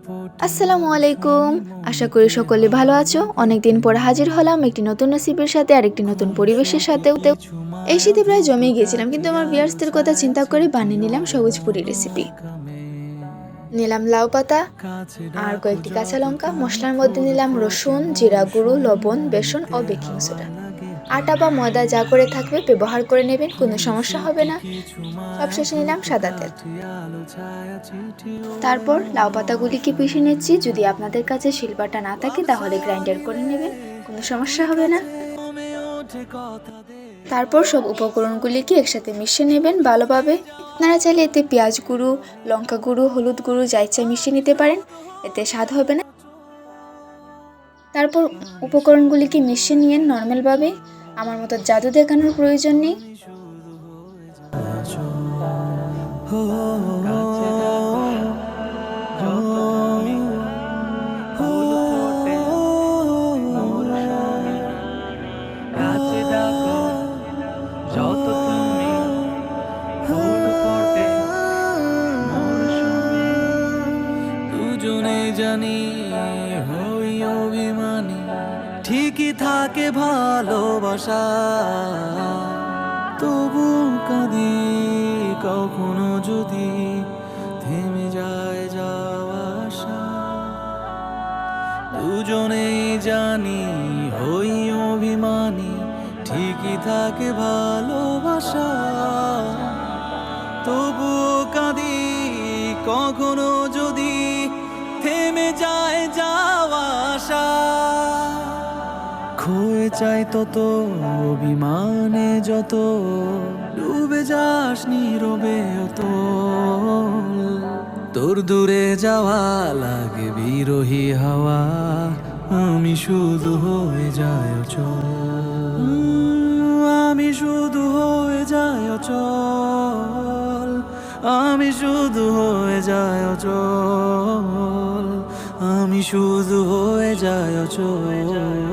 আসসালামু আলাইকুম। আশা করি সকলে ভালো আছো। অনেকদিন পর হাজির হলাম একটি নতুন রেসিপির সাথে আর একটি নতুন পরিবেশের সাথেও। এই শীতে প্রায় জমে গিয়েছিলাম, কিন্তু আমার ভিউয়ার্সদের কথা চিন্তা করে বানিয়ে নিলাম সবুজ পুরি রেসিপি। নিলাম লাউ পাতা আর কয়েকটি কাঁচা লঙ্কা। মশলার মধ্যে নিলাম রসুন, জিরা গুঁড়ো, লবণ, বেসন ও বেকিং সোডা। আটা বা ময়দা যা করে থাকবে ব্যবহার করে নেবেন, কোনো সমস্যা হবে না। সবশেষে নিলাম সাদা তেল। তারপর লাউ পাতাগুলিকে পিষে নিচ্ছি। যদি আপনাদের কাছে শিলপাটা না থাকে তাহলে গ্রাইন্ডার করে নেবেন, কোনো সমস্যা হবে না। তারপর সব উপকরণগুলিকে একসাথে মিশিয়ে নেবেন ভালোভাবে। আপনারা চাইলে এতে পেঁয়াজ গুঁড়ো, লঙ্কা গুঁড়ো, হলুদ গুঁড়ো যা ইচ্ছা মিশিয়ে নিতে পারেন, এতে স্বাদ হবে না। তারপর উপকরণগুলিকে মিশিয়ে নিয়ে নর্মালভাবে, আমার মতো জাদু দেখানোর প্রয়োজন নেই। দুজনে জানি হই অভিমানী, ঠিকই থাকে ভালোবাসা। তবু কাঁদি কখনো যদি থেমে যায় যাওয়া আশা। দুজনেই জানি হই অভিমানী, ঠিকই থাকে ভালোবাসা। তবু কাঁদি কখনো যদি থেমে যায় যাওয়া আশা। খয়ে চাই তত অভিমানে যত, ডুবে যাস নীরবে অত। তোর দূরে যাওয়া লাগে বিরহী হাওয়া, আমি শুধু হয়ে যায় অচল। আমি শুধু হয়ে যায় অচল, আমি শুধু হয়ে যায় অচল, আমি শুধু হয়ে যায় অচল।